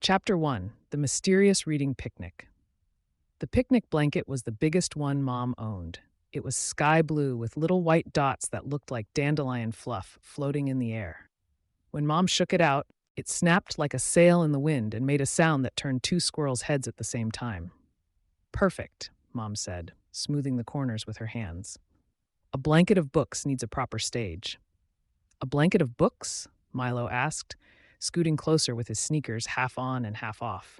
Chapter 1: The Mysterious Reading Picnic. The picnic blanket was the biggest one Mom owned. It was sky blue with little white dots that looked like dandelion fluff floating in the air. When Mom shook it out, it snapped like a sail in the wind and made a sound that turned two squirrels' heads at the same time. "Perfect," Mom said, smoothing the corners with her hands. "A blanket of books needs a proper stage." "A blanket of books?" Milo asked, scooting closer with his sneakers half on and half off.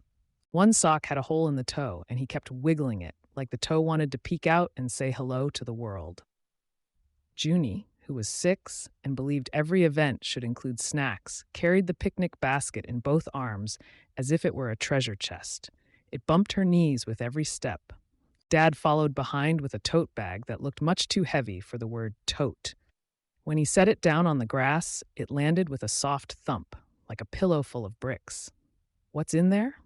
One sock had a hole in the toe, and he kept wiggling it, like the toe wanted to peek out and say hello to the world. Junie, who was 6 and believed every event should include snacks, carried the picnic basket in both arms as if it were a treasure chest. It bumped her knees with every step. Dad followed behind with a tote bag that looked much too heavy for the word tote. When he set it down on the grass, it landed with a soft thump, like a pillow full of bricks. "What's in there?"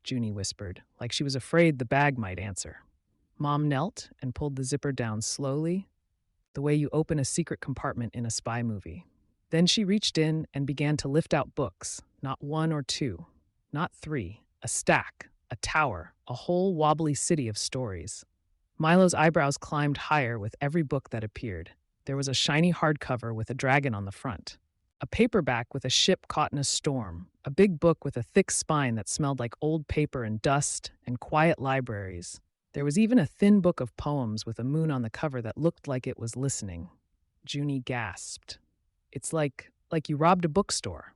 Junie whispered, like she was afraid the bag might answer. Mom knelt and pulled the zipper down slowly, the way you open a secret compartment in a spy movie. Then she reached in and began to lift out books, not 1 or 2, not 3, a stack, a tower, a whole wobbly city of stories. Milo's eyebrows climbed higher with every book that appeared. There was a shiny hardcover with a dragon on the front, a paperback with a ship caught in a storm, a big book with a thick spine that smelled like old paper and dust and quiet libraries. There was even a thin book of poems with a moon on the cover that looked like it was listening. Junie gasped. "It's like you robbed a bookstore,"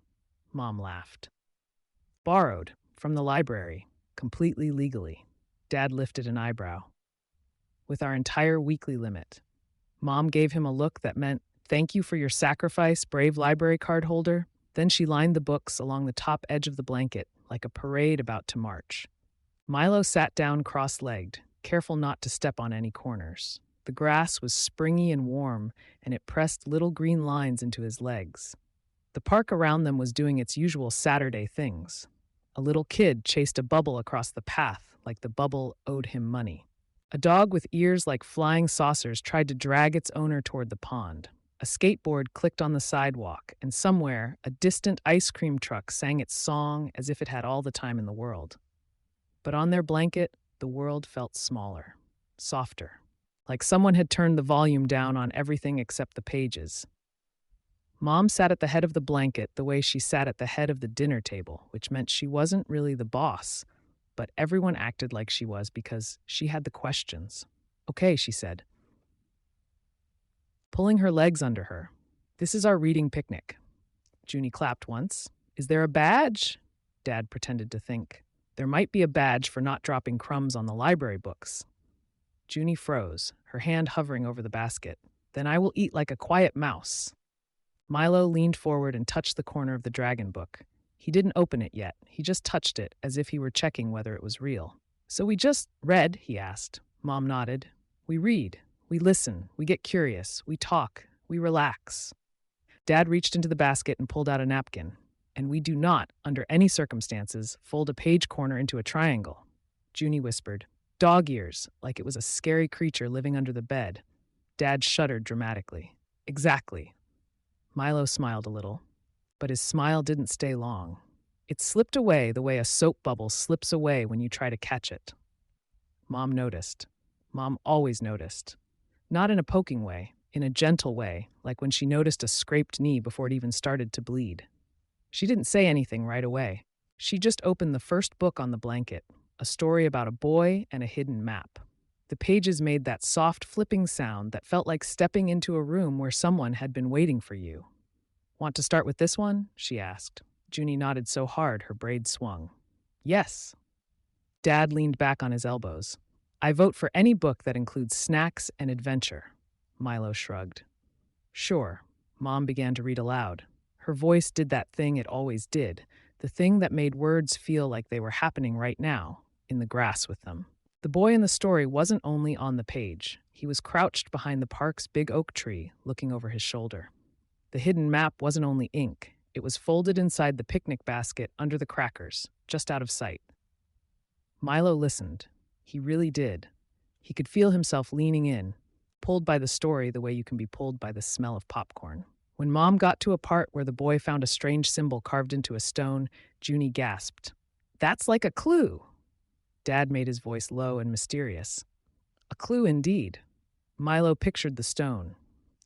Mom laughed. "Borrowed from the library, completely legally." Dad lifted an eyebrow. "With our entire weekly limit." Mom gave him a look that meant, "Thank you for your sacrifice, brave library card holder." Then she lined the books along the top edge of the blanket, like a parade about to march. Milo sat down cross-legged, careful not to step on any corners. The grass was springy and warm, and it pressed little green lines into his legs. The park around them was doing its usual Saturday things. A little kid chased a bubble across the path, like the bubble owed him money. A dog with ears like flying saucers tried to drag its owner toward the pond. A skateboard clicked on the sidewalk, and somewhere, a distant ice cream truck sang its song as if it had all the time in the world. But on their blanket, the world felt smaller, softer, like someone had turned the volume down on everything except the pages. Mom sat at the head of the blanket the way she sat at the head of the dinner table, which meant she wasn't really the boss, but everyone acted like she was because she had the questions. "Okay," she said, pulling her legs under her. "This is our reading picnic." Junie clapped once. "Is there a badge?" Dad pretended to think. "There might be a badge for not dropping crumbs on the library books." Junie froze, her hand hovering over the basket. "Then I will eat like a quiet mouse." Milo leaned forward and touched the corner of the dragon book. He didn't open it yet. He just touched it, as if he were checking whether it was real. "So we just read?" he asked. Mom nodded. "We read. We listen. We get curious. We talk. We relax." Dad reached into the basket and pulled out a napkin. "And we do not, under any circumstances, fold a page corner into a triangle." Junie whispered, "Dog ears, like it was a scary creature living under the bed." Dad shuddered dramatically. "Exactly." Milo smiled a little, but his smile didn't stay long. It slipped away the way a soap bubble slips away when you try to catch it. Mom noticed. Mom always noticed. Not in a poking way, in a gentle way, like when she noticed a scraped knee before it even started to bleed. She didn't say anything right away. She just opened the first book on the blanket, a story about a boy and a hidden map. The pages made that soft flipping sound that felt like stepping into a room where someone had been waiting for you. "Want to start with this one?" she asked. Junie nodded so hard her braids swung. "Yes." Dad leaned back on his elbows. "I vote for any book that includes snacks and adventure." Milo shrugged. "Sure." Mom began to read aloud. Her voice did that thing it always did, the thing that made words feel like they were happening right now, in the grass with them. The boy in the story wasn't only on the page. He was crouched behind the park's big oak tree, looking over his shoulder. The hidden map wasn't only ink. It was folded inside the picnic basket under the crackers, just out of sight. Milo listened. He really did. He could feel himself leaning in, pulled by the story the way you can be pulled by the smell of popcorn. When Mom got to a part where the boy found a strange symbol carved into a stone, Junie gasped. That's like a clue. Dad made his voice low and mysterious. A clue indeed. Milo pictured the stone.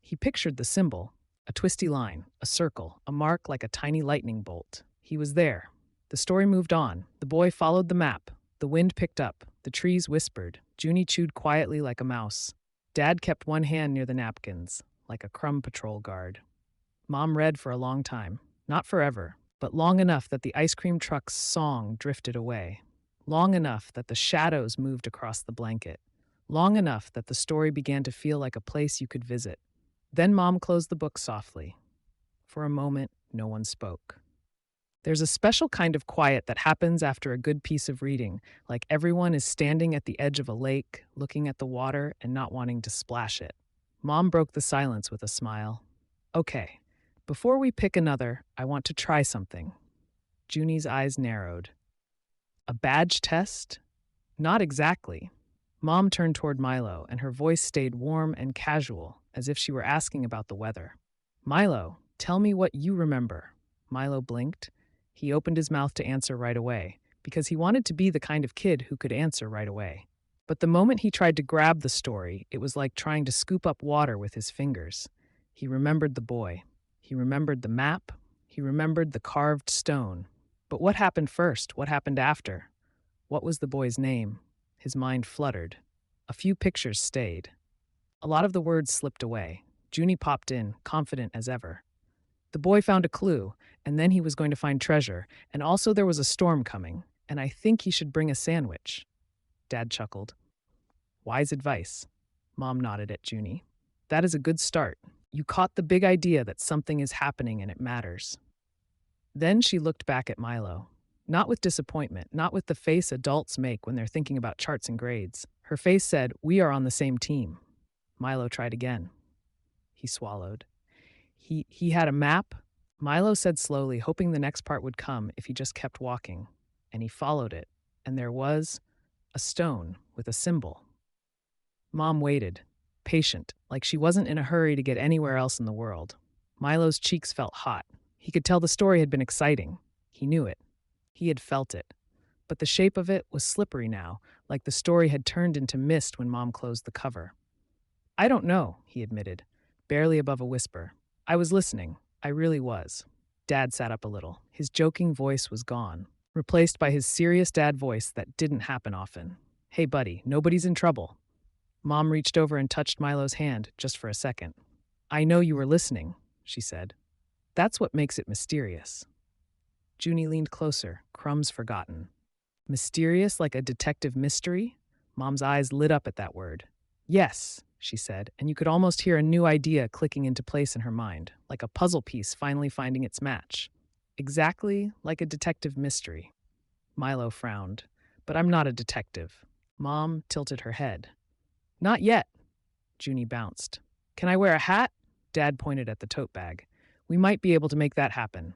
He pictured the symbol, a twisty line, a circle, a mark like a tiny lightning bolt. He was there. The story moved on. The boy followed the map. The wind picked up. The trees whispered. Junie chewed quietly like a mouse. Dad kept one hand near the napkins, like a crumb patrol guard. Mom read for a long time. Not forever, but long enough that the ice cream truck's song drifted away. Long enough that the shadows moved across the blanket. Long enough that the story began to feel like a place you could visit. Then Mom closed the book softly. For a moment, no one spoke. There's a special kind of quiet that happens after a good piece of reading, like everyone is standing at the edge of a lake, looking at the water and not wanting to splash it. Mom broke the silence with a smile. Okay, before we pick another, I want to try something. Junie's eyes narrowed. A badge test? Not exactly. Mom turned toward Milo, and her voice stayed warm and casual, as if she were asking about the weather. Milo, tell me what you remember. Milo blinked. He opened his mouth to answer right away, because he wanted to be the kind of kid who could answer right away. But the moment he tried to grab the story, it was like trying to scoop up water with his fingers. He remembered the boy. He remembered the map. He remembered the carved stone. But what happened first? What happened after? What was the boy's name? His mind fluttered. A few pictures stayed. A lot of the words slipped away. Junie popped in, confident as ever. The boy found a clue, and then he was going to find treasure, and also there was a storm coming, and I think he should bring a sandwich. Dad chuckled. Wise advice. Mom nodded at Junie. That is a good start. You caught the big idea that something is happening and it matters. Then she looked back at Milo. Not with disappointment, not with the face adults make when they're thinking about charts and grades. Her face said, we are on the same team. Milo tried again. He swallowed. He had a map? Milo said slowly, hoping the next part would come if he just kept walking. And he followed it. And there was a stone with a symbol. Mom waited, patient, like she wasn't in a hurry to get anywhere else in the world. Milo's cheeks felt hot. He could tell the story had been exciting. He knew it. He had felt it. But the shape of it was slippery now, like the story had turned into mist when Mom closed the cover. I don't know, he admitted, barely above a whisper. I was listening. I really was. Dad sat up a little. His joking voice was gone, replaced by his serious dad voice that didn't happen often. Hey, buddy, nobody's in trouble. Mom reached over and touched Milo's hand just for a second. I know you were listening, she said. That's what makes it mysterious. Junie leaned closer, crumbs forgotten. Mysterious like a detective mystery? Mom's eyes lit up at that word. Yes, she said, and you could almost hear a new idea clicking into place in her mind, like a puzzle piece finally finding its match. Exactly like a detective mystery. Milo frowned. But I'm not a detective. Mom tilted her head. Not yet. Junie bounced. Can I wear a hat? Dad pointed at the tote bag. We might be able to make that happen.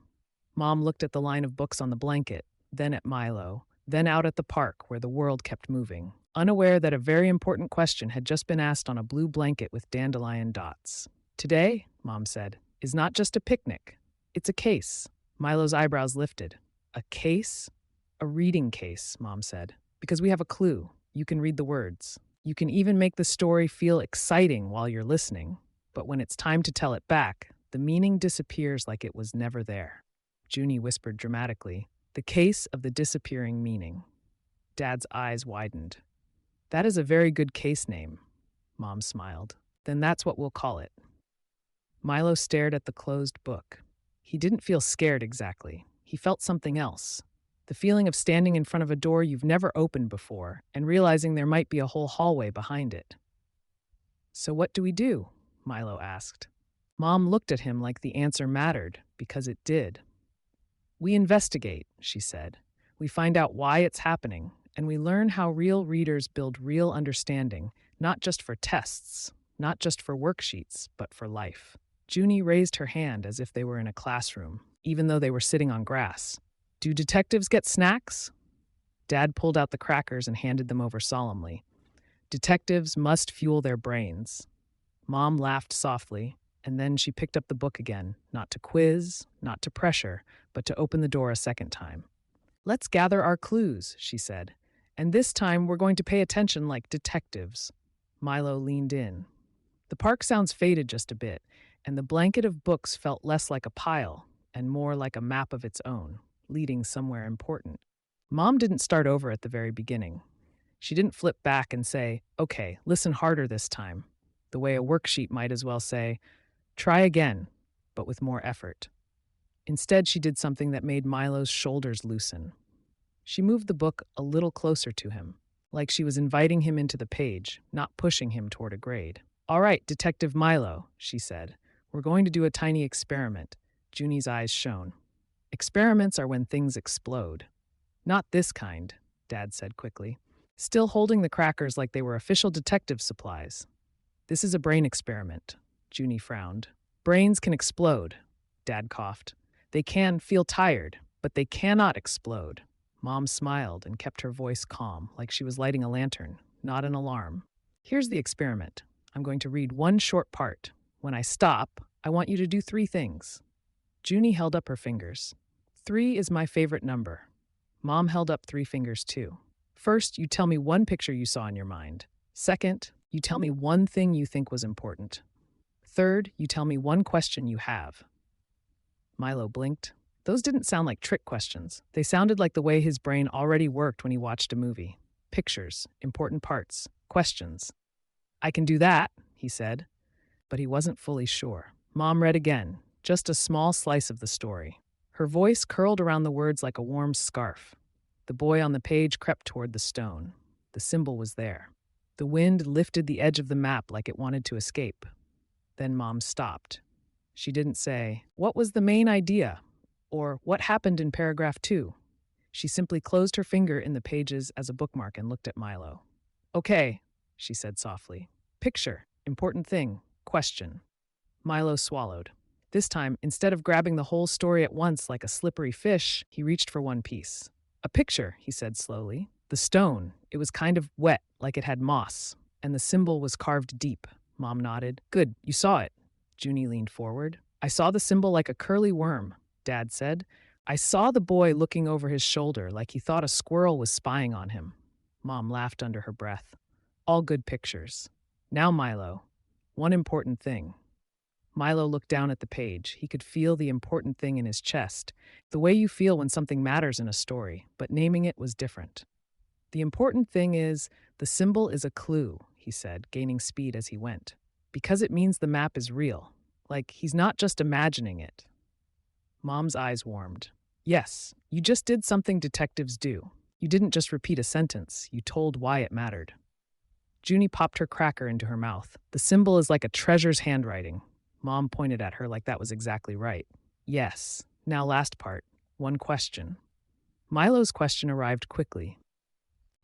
Mom looked at the line of books on the blanket, then at Milo, then out at the park where the world kept moving, unaware that a very important question had just been asked on a blue blanket with dandelion dots. Today, Mom said, is not just a picnic. It's a case. Milo's eyebrows lifted. A case? A reading case, Mom said. Because we have a clue. You can read the words. You can even make the story feel exciting while you're listening. But when it's time to tell it back, the meaning disappears like it was never there. Junie whispered dramatically, the case of the disappearing meaning. Dad's eyes widened. That is a very good case name, Mom smiled. Then that's what we'll call it. Milo stared at the closed book. He didn't feel scared exactly. He felt something else. The feeling of standing in front of a door you've never opened before and realizing there might be a whole hallway behind it. So what do we do? Milo asked. Mom looked at him like the answer mattered, because it did. We investigate, she said. We find out why it's happening, and we learn how real readers build real understanding, not just for tests, not just for worksheets, but for life. Junie raised her hand as if they were in a classroom, even though they were sitting on grass. Do detectives get snacks? Dad pulled out the crackers and handed them over solemnly. Detectives must fuel their brains. Mom laughed softly, and then she picked up the book again, not to quiz, not to pressure, but to open the door a second time. Let's gather our clues, she said. And this time we're going to pay attention like detectives. Milo leaned in. The park sounds faded just a bit, and the blanket of books felt less like a pile and more like a map of its own, leading somewhere important. Mom didn't start over at the very beginning. She didn't flip back and say, "Okay, listen harder this time," the way a worksheet might as well say, "Try again," but with more effort. Instead, she did something that made Milo's shoulders loosen. She moved the book a little closer to him, like she was inviting him into the page, not pushing him toward a grade. "All right, Detective Milo," she said. "We're going to do a tiny experiment." Junie's eyes shone. "Experiments are when things explode." "Not this kind," Dad said quickly, still holding the crackers like they were official detective supplies. "This is a brain experiment." Junie frowned. "Brains can explode," Dad coughed. "They can feel tired, but they cannot explode." Mom smiled and kept her voice calm, like she was lighting a lantern, not an alarm. "Here's the experiment. I'm going to read one short part. When I stop, I want you to do 3 things." Junie held up her fingers. 3 is my favorite number." Mom held up 3 fingers too. "First, you tell me one picture you saw in your mind. Second, you tell me one thing you think was important. Third, you tell me one question you have." Milo blinked. Those didn't sound like trick questions. They sounded like the way his brain already worked when he watched a movie. Pictures, important parts, questions. "I can do that," he said. But he wasn't fully sure. Mom read again, just a small slice of the story. Her voice curled around the words like a warm scarf. The boy on the page crept toward the stone. The symbol was there. The wind lifted the edge of the map like it wanted to escape. Then Mom stopped. She didn't say, "What was the main idea?" or "What happened in paragraph 2?" She simply closed her finger in the pages as a bookmark and looked at Milo. "Okay," she said softly. "Picture, important thing, question." Milo swallowed. This time, instead of grabbing the whole story at once like a slippery fish, he reached for one piece. "A picture," he said slowly. "The stone, it was kind of wet, like it had moss, and the symbol was carved deep." Mom nodded. "Good, you saw it." Junie leaned forward. "I saw the symbol like a curly worm," Dad said. "I saw the boy looking over his shoulder like he thought a squirrel was spying on him." Mom laughed under her breath. "All good pictures. Now, Milo, one important thing." Milo looked down at the page. He could feel the important thing in his chest, the way you feel when something matters in a story, but naming it was different. "The important thing is, the symbol is a clue," he said, gaining speed as he went. "Because it means the map is real. Like he's not just imagining it." Mom's eyes warmed. "Yes, you just did something detectives do. You didn't just repeat a sentence, you told why it mattered." Junie popped her cracker into her mouth. "The symbol is like a treasure's handwriting." Mom pointed at her like that was exactly right. "Yes. Now last part. One question." Milo's question arrived quickly,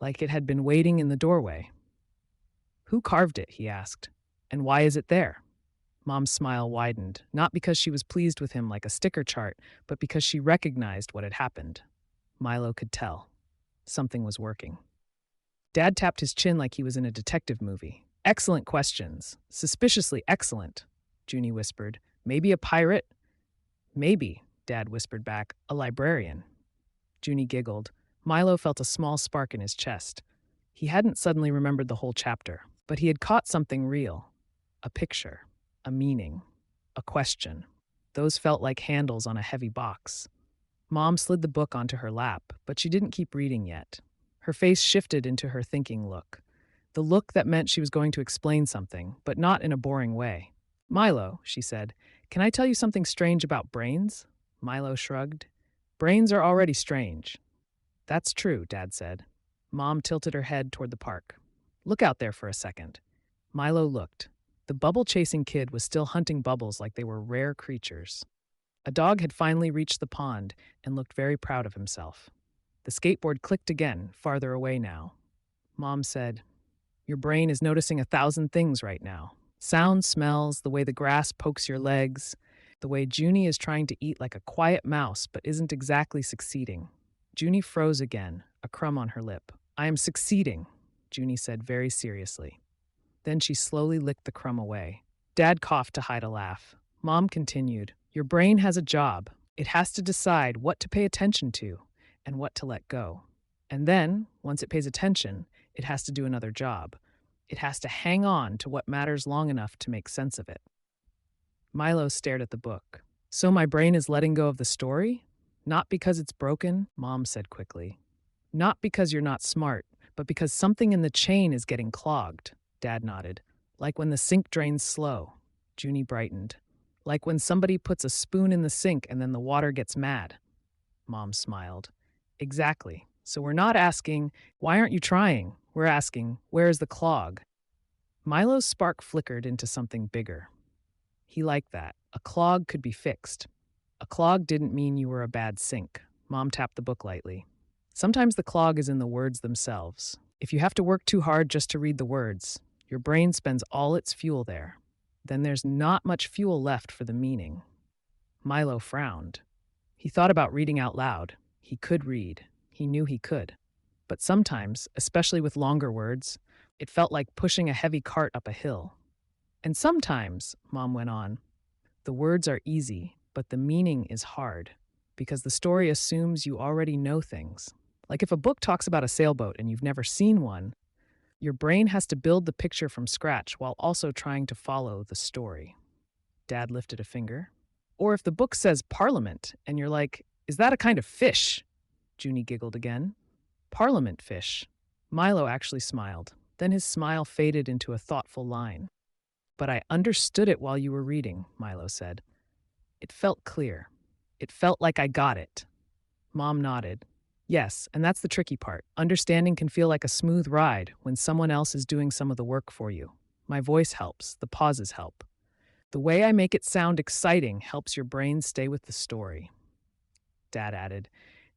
like it had been waiting in the doorway. "Who carved it?" he asked. "And why is it there?" Mom's smile widened, not because she was pleased with him like a sticker chart, but because she recognized what had happened. Milo could tell. Something was working. Dad tapped his chin like he was in a detective movie. "Excellent questions. Suspiciously excellent," Junie whispered. "Maybe a pirate?" "Maybe," Dad whispered back. "A librarian." Junie giggled. Milo felt a small spark in his chest. He hadn't suddenly remembered the whole chapter, but he had caught something real. A picture. A meaning. A question. Those felt like handles on a heavy box. Mom slid the book onto her lap, but she didn't keep reading yet. Her face shifted into her thinking look. The look that meant she was going to explain something, but not in a boring way. "Milo," she said, "can I tell you something strange about brains?" Milo shrugged. "Brains are already strange." "That's true," Dad said. Mom tilted her head toward the park. "Look out there for a second." Milo looked. The bubble-chasing kid was still hunting bubbles like they were rare creatures. A dog had finally reached the pond and looked very proud of himself. The skateboard clicked again, farther away now. Mom said, "Your brain is noticing 1,000 things right now. Sounds, smells, the way the grass pokes your legs, the way Junie is trying to eat like a quiet mouse but isn't exactly succeeding." Junie froze again, a crumb on her lip. "I am succeeding," Junie said very seriously. Then she slowly licked the crumb away. Dad coughed to hide a laugh. Mom continued, "Your brain has a job. It has to decide what to pay attention to, and what to let go. And then, once it pays attention, it has to do another job. It has to hang on to what matters long enough to make sense of it. Milo stared at the book. So my brain is letting go of the story? Not because it's broken, Mom said quickly. Not because you're not smart, but because something in the chain is getting clogged, Dad nodded. Like when the sink drains slow. Junie brightened. Like when somebody puts a spoon in the sink and then the water gets mad. Mom smiled. Exactly. So we're not asking, why aren't you trying? We're asking, where is the clog? Milo's spark flickered into something bigger. He liked that. A clog could be fixed. A clog didn't mean you were a bad sink. Mom tapped the book lightly. Sometimes the clog is in the words themselves. If you have to work too hard just to read the words, your brain spends all its fuel there. Then there's not much fuel left for the meaning. Milo frowned. He thought about reading out loud. He could read. He knew he could. But sometimes, especially with longer words, it felt like pushing a heavy cart up a hill. And sometimes, Mom went on, the words are easy, but the meaning is hard, because the story assumes you already know things. Like if a book talks about a sailboat and you've never seen one, your brain has to build the picture from scratch while also trying to follow the story. Dad lifted a finger. Or if the book says parliament and you're like, is that a kind of fish? Junie giggled again. Parliament fish. Milo actually smiled. Then his smile faded into a thoughtful line. But I understood it while you were reading, Milo said. It felt clear. It felt like I got it. Mom nodded. Yes, and that's the tricky part. Understanding can feel like a smooth ride when someone else is doing some of the work for you. My voice helps. The pauses help. The way I make it sound exciting helps your brain stay with the story. Dad added,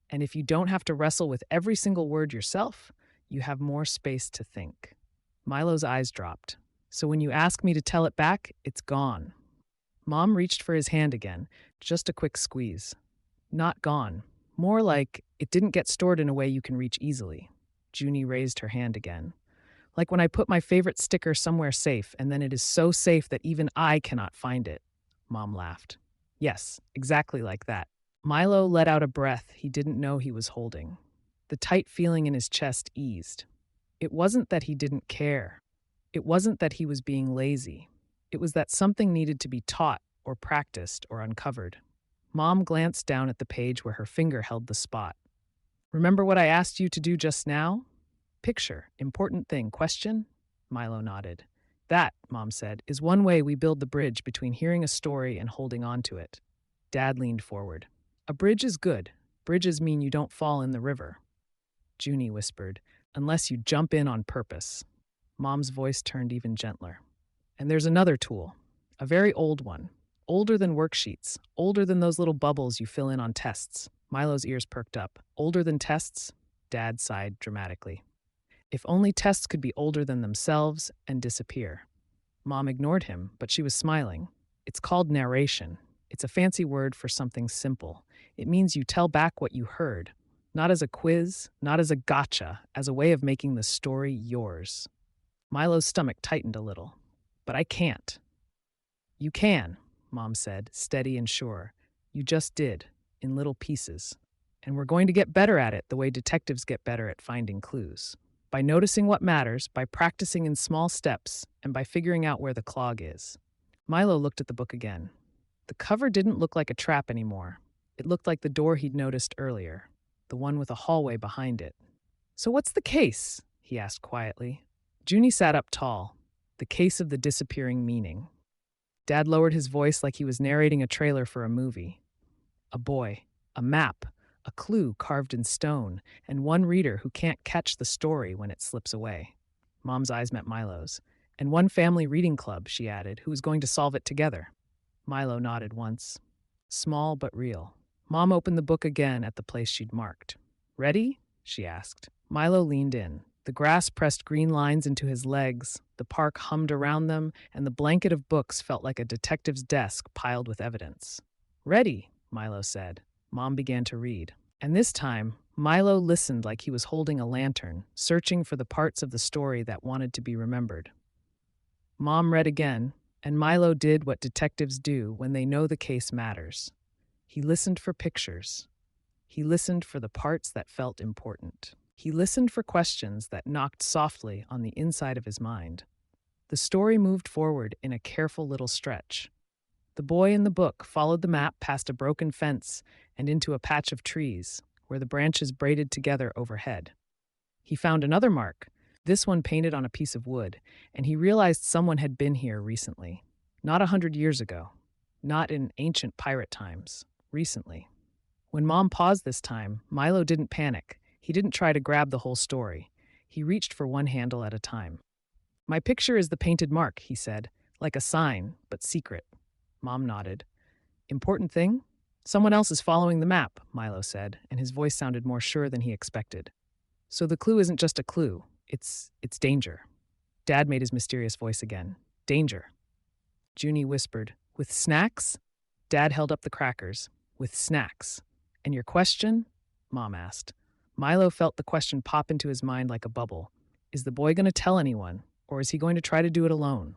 and if you don't have to wrestle with every single word yourself, you have more space to think. Milo's eyes dropped. So when you ask me to tell it back, it's gone. Mom reached for his hand again, just a quick squeeze. Not gone. More like it didn't get stored in a way you can reach easily. Junie raised her hand again. Like when I put my favorite sticker somewhere safe and then it is so safe that even I cannot find it. Mom laughed. Yes, exactly like that. Milo let out a breath he didn't know he was holding. The tight feeling in his chest eased. It wasn't that he didn't care. It wasn't that he was being lazy. It was that something needed to be taught or practiced or uncovered. Mom glanced down at the page where her finger held the spot. Remember what I asked you to do just now? Picture, important thing, question? Milo nodded. That, Mom said, is one way we build the bridge between hearing a story and holding on to it. Dad leaned forward. A bridge is good. Bridges mean you don't fall in the river. Junie whispered, unless you jump in on purpose. Mom's voice turned even gentler. And there's another tool, a very old one. Older than worksheets, older than those little bubbles you fill in on tests. Milo's ears perked up. Older than tests? Dad sighed dramatically. If only tests could be older than themselves and disappear. Mom ignored him, but she was smiling. It's called narration. It's a fancy word for something simple. It means you tell back what you heard, not as a quiz, not as a gotcha, as a way of making the story yours. Milo's stomach tightened a little. But I can't. You can, Mom said, steady and sure. You just did, in little pieces. And we're going to get better at it the way detectives get better at finding clues. By noticing what matters, by practicing in small steps, and by figuring out where the clog is. Milo looked at the book again. The cover didn't look like a trap anymore. It looked like the door he'd noticed earlier, the one with a hallway behind it. So what's the case? He asked quietly. Junie sat up tall. The case of the disappearing meaning. Dad lowered his voice like he was narrating a trailer for a movie. A boy, a map, a clue carved in stone, and one reader who can't catch the story when it slips away. Mom's eyes met Milo's. And one family reading club, she added, who was going to solve it together. Milo nodded once. Small but real. Mom opened the book again at the place she'd marked. Ready? She asked. Milo leaned in. The grass pressed green lines into his legs, the park hummed around them, and the blanket of books felt like a detective's desk piled with evidence. Ready, Milo said. Mom began to read. And this time, Milo listened like he was holding a lantern, searching for the parts of the story that wanted to be remembered. Mom read again, and Milo did what detectives do when they know the case matters. He listened for pictures. He listened for the parts that felt important. He listened for questions that knocked softly on the inside of his mind. The story moved forward in a careful little stretch. The boy in the book followed the map past a broken fence and into a patch of trees, where the branches braided together overhead. He found another mark, this one painted on a piece of wood, and he realized someone had been here recently. Not 100 years ago. Not in ancient pirate times. Recently. When Mom paused this time, Milo didn't panic. He didn't try to grab the whole story. He reached for one handle at a time. "My picture is the painted mark," he said, like a sign, but secret. Mom nodded. "Important thing? Someone else is following the map," Milo said, and his voice sounded more sure than he expected. "So the clue isn't just a clue. It's danger." Dad made his mysterious voice again. "Danger." Junie whispered, "With snacks?" Dad held up the crackers. "With snacks. And your question?" Mom asked. Milo felt the question pop into his mind like a bubble. Is the boy going to tell anyone, or is he going to try to do it alone?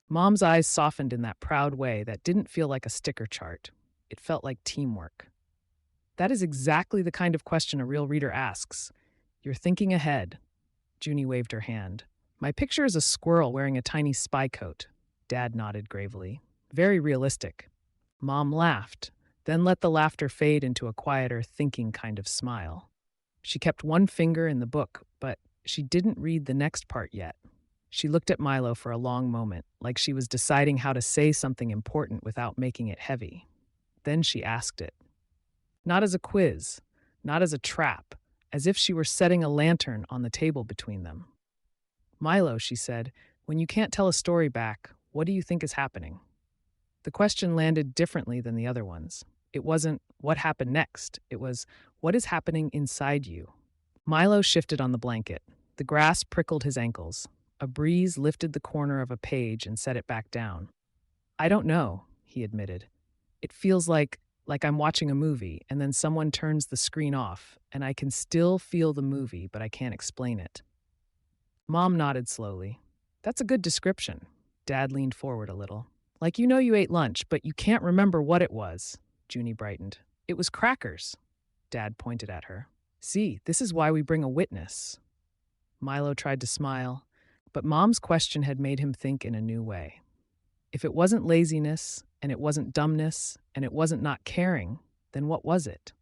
Mom's eyes softened in that proud way that didn't feel like a sticker chart. It felt like teamwork. "That is exactly the kind of question a real reader asks. You're thinking ahead." Junie waved her hand. "My picture is a squirrel wearing a tiny spy coat." Dad nodded gravely. "Very realistic." Mom laughed, then let the laughter fade into a quieter, thinking kind of smile. She kept one finger in the book, but she didn't read the next part yet. She looked at Milo for a long moment, like she was deciding how to say something important without making it heavy. Then she asked it. Not as a quiz, not as a trap, as if she were setting a lantern on the table between them. "Milo," she said, "when you can't tell a story back, what do you think is happening?" The question landed differently than the other ones. It wasn't, "What happened next?" It was, "What is happening inside you?" Milo shifted on the blanket. The grass prickled his ankles. A breeze lifted the corner of a page and set it back down. "I don't know," he admitted. "It feels like I'm watching a movie, and then someone turns the screen off, and I can still feel the movie, but I can't explain it." Mom nodded slowly. "That's a good description." Dad leaned forward a little. "Like you know you ate lunch, but you can't remember what it was." Junie brightened. "It was crackers." Dad pointed at her. "See, this is why we bring a witness." Milo tried to smile, but Mom's question had made him think in a new way. If it wasn't laziness, and it wasn't dumbness, and it wasn't not caring, then what was it?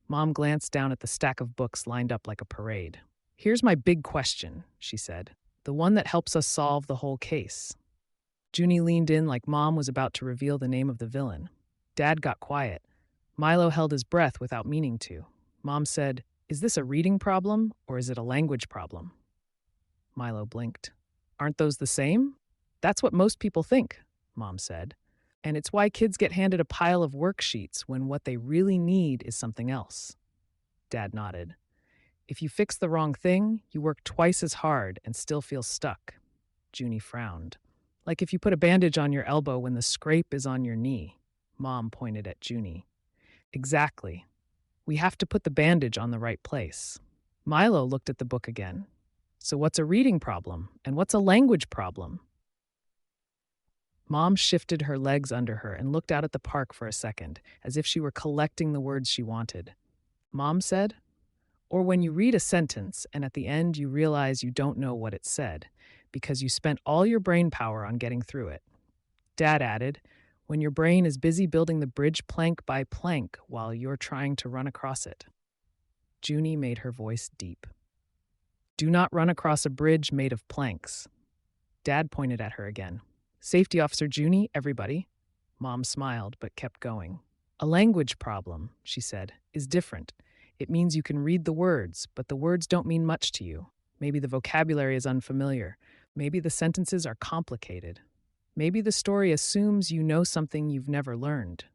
Mom glanced down at the stack of books lined up like a parade. "Here's my big question," she said. "The one that helps us solve the whole case." Junie leaned in like Mom was about to reveal the name of the villain. Dad got quiet. Milo held his breath without meaning to. Mom said, "Is this a reading problem, or is it a language problem?" Milo blinked. "Aren't those the same?" "That's what most people think," Mom said. "And it's why kids get handed a pile of worksheets when what they really need is something else." Dad nodded. "If you fix the wrong thing, you work twice as hard and still feel stuck." Junie frowned. "Like if you put a bandage on your elbow when the scrape is on your knee." Mom pointed at Junie. "Exactly. We have to put the bandage on the right place." Milo looked at the book again. "So what's a reading problem, and what's a language problem?" Mom shifted her legs under her and looked out at the park for a second, as if she were collecting the words she wanted. Mom said, "Or when you read a sentence and at the end you realize you don't know what it said, because you spent all your brain power on getting through it." Dad added, "When your brain is busy building the bridge plank by plank while you're trying to run across it." Junie made her voice deep. "Do not run across a bridge made of planks." Dad pointed at her again. "Safety Officer Junie, everybody." Mom smiled but kept going. "A language problem," she said, "is different. It means you can read the words, but the words don't mean much to you. Maybe the vocabulary is unfamiliar. Maybe the sentences are complicated. Maybe the story assumes you know something you've never learned."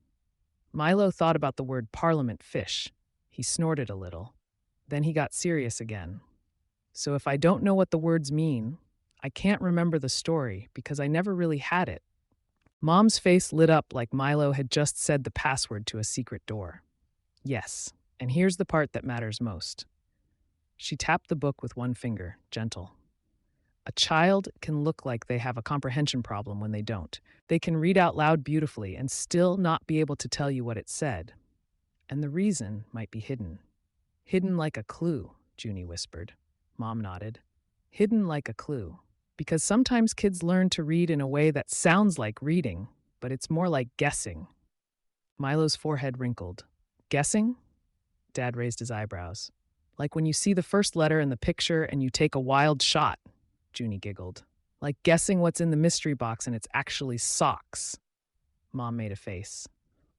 Milo thought about the word parliament fish. He snorted a little. Then he got serious again. "So if I don't know what the words mean, I can't remember the story because I never really had it." Mom's face lit up like Milo had just said the password to a secret door. "Yes, and here's the part that matters most." She tapped the book with one finger, gentle. "A child can look like they have a comprehension problem when they don't. They can read out loud beautifully and still not be able to tell you what it said. and the reason might be hidden. Hidden like a clue, Junie whispered. Mom nodded. Hidden like a clue. Because sometimes kids learn to read in a way that sounds like reading, but it's more like guessing. Milo's forehead wrinkled. Guessing? Dad raised his eyebrows. Like when you see the first letter in the picture and you take a wild shot, Junie giggled. Like guessing what's in the mystery box and it's actually socks. Mom made a face.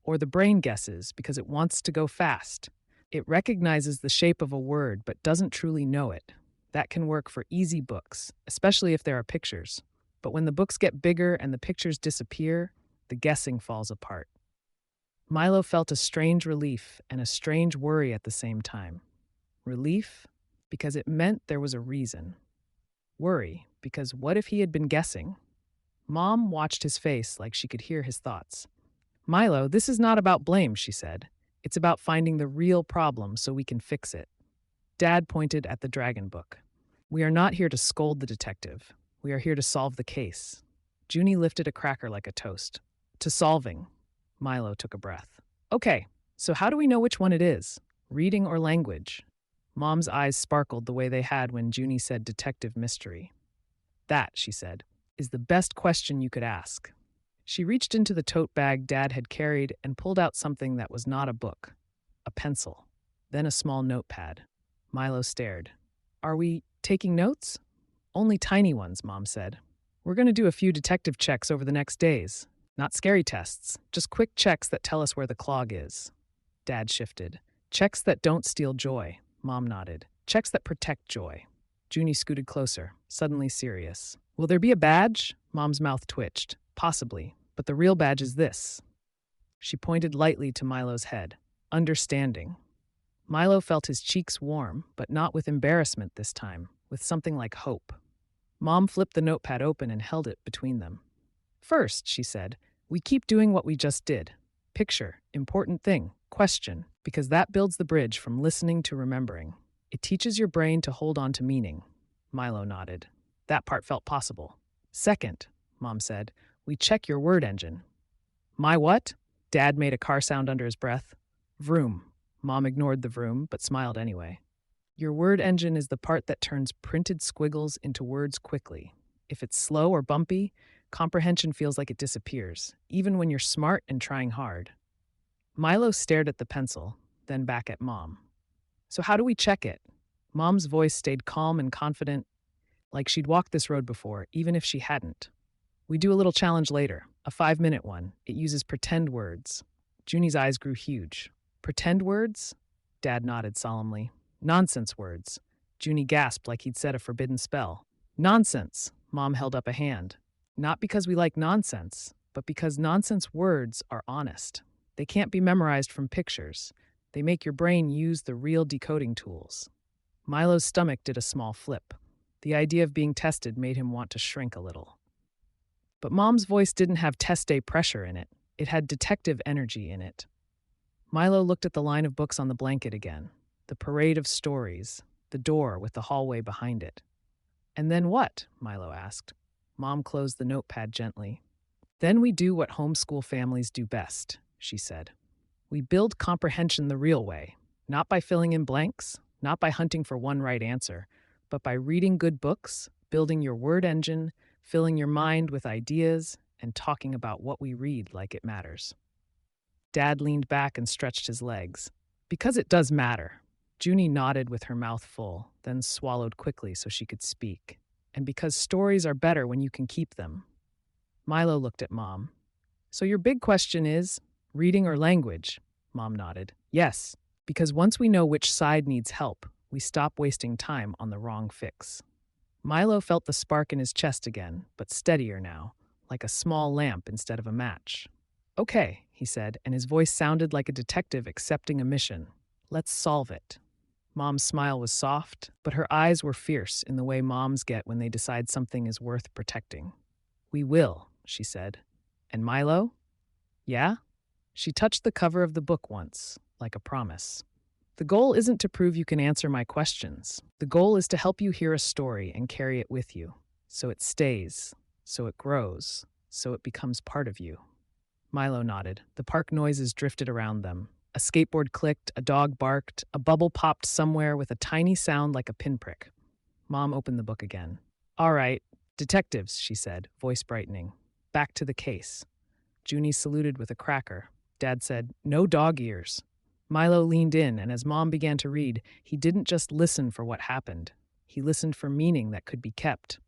Or the brain guesses because it wants to go fast. It recognizes the shape of a word but doesn't truly know it. That can work for easy books, especially if there are pictures. But when the books get bigger and the pictures disappear, the guessing falls apart. Milo felt a strange relief and a strange worry at the same time. Relief, because it meant there was a reason. Worry, because what if he had been guessing? Mom watched his face like she could hear his thoughts. Milo, this is not about blame, she said. It's about finding the real problem so we can fix it. Dad pointed at the dragon book. We are not here to scold the detective. We are here to solve the case. Junie lifted a cracker like a toast. To solving. Milo took a breath. Okay, so how do we know which one it is? Reading or language? Mom's eyes sparkled the way they had when Junie said detective mystery. That, she said, is the best question you could ask. She reached into the tote bag Dad had carried and pulled out something that was not a book. A pencil. Then a small notepad. Milo stared. Are we taking notes? Only tiny ones, Mom said. We're going to do a few detective checks over the next days. Not scary tests, just quick checks that tell us where the clog is. Dad shifted. Checks that don't steal joy. Mom nodded. Checks that protect joy. Junie scooted closer, suddenly serious. Will there be a badge? Mom's mouth twitched. Possibly, but the real badge is this. She pointed lightly to Milo's head. Understanding. Milo felt his cheeks warm, but not with embarrassment this time, with something like hope. Mom flipped the notepad open and held it between them. First, she said, we keep doing what we just did. Picture, important thing, question, because that builds the bridge from listening to remembering. It teaches your brain to hold on to meaning. Milo nodded. That part felt possible. Second, Mom said, we check your word engine. My what? Dad made a car sound under his breath. Vroom. Mom ignored the vroom, but smiled anyway. Your word engine is the part that turns printed squiggles into words quickly. If it's slow or bumpy, comprehension feels like it disappears, even when you're smart and trying hard. Milo stared at the pencil, then back at Mom. So how do we check it? Mom's voice stayed calm and confident, like she'd walked this road before, even if she hadn't. We do a little challenge later, a 5-minute one. It uses pretend words. Junie's eyes grew huge. Pretend words? Dad nodded solemnly. Nonsense words. Junie gasped like he'd said a forbidden spell. Nonsense. Mom held up a hand. Not because we like nonsense, but because nonsense words are honest. They can't be memorized from pictures. They make your brain use the real decoding tools. Milo's stomach did a small flip. The idea of being tested made him want to shrink a little. But Mom's voice didn't have test day pressure in it. It had detective energy in it. Milo looked at the line of books on the blanket again. The parade of stories. The door with the hallway behind it. And then what? Milo asked. Mom closed the notepad gently. Then we do what homeschool families do best, she said. We build comprehension the real way, not by filling in blanks, not by hunting for one right answer, but by reading good books, building your word engine, filling your mind with ideas, and talking about what we read like it matters. Dad leaned back and stretched his legs. Because it does matter. Junie nodded with her mouth full, then swallowed quickly so she could speak. And because stories are better when you can keep them. Milo looked at Mom. So your big question is, reading or language? Mom nodded. Yes, because once we know which side needs help, we stop wasting time on the wrong fix. Milo felt the spark in his chest again, but steadier now, like a small lamp instead of a match. Okay, he said, and his voice sounded like a detective accepting a mission. Let's solve it. Mom's smile was soft, but her eyes were fierce in the way moms get when they decide something is worth protecting. We will, she said. And Milo? Yeah? She touched the cover of the book once, like a promise. The goal isn't to prove you can answer my questions. The goal is to help you hear a story and carry it with you, so it stays, so it grows, so it becomes part of you. Milo nodded. The park noises drifted around them. A skateboard clicked, a dog barked, a bubble popped somewhere with a tiny sound like a pinprick. Mom opened the book again. All right, detectives, she said, voice brightening. Back to the case. Junie saluted with a cracker. Dad said, "No dog ears." Milo leaned in, and as Mom began to read, he didn't just listen for what happened. He listened for meaning that could be kept.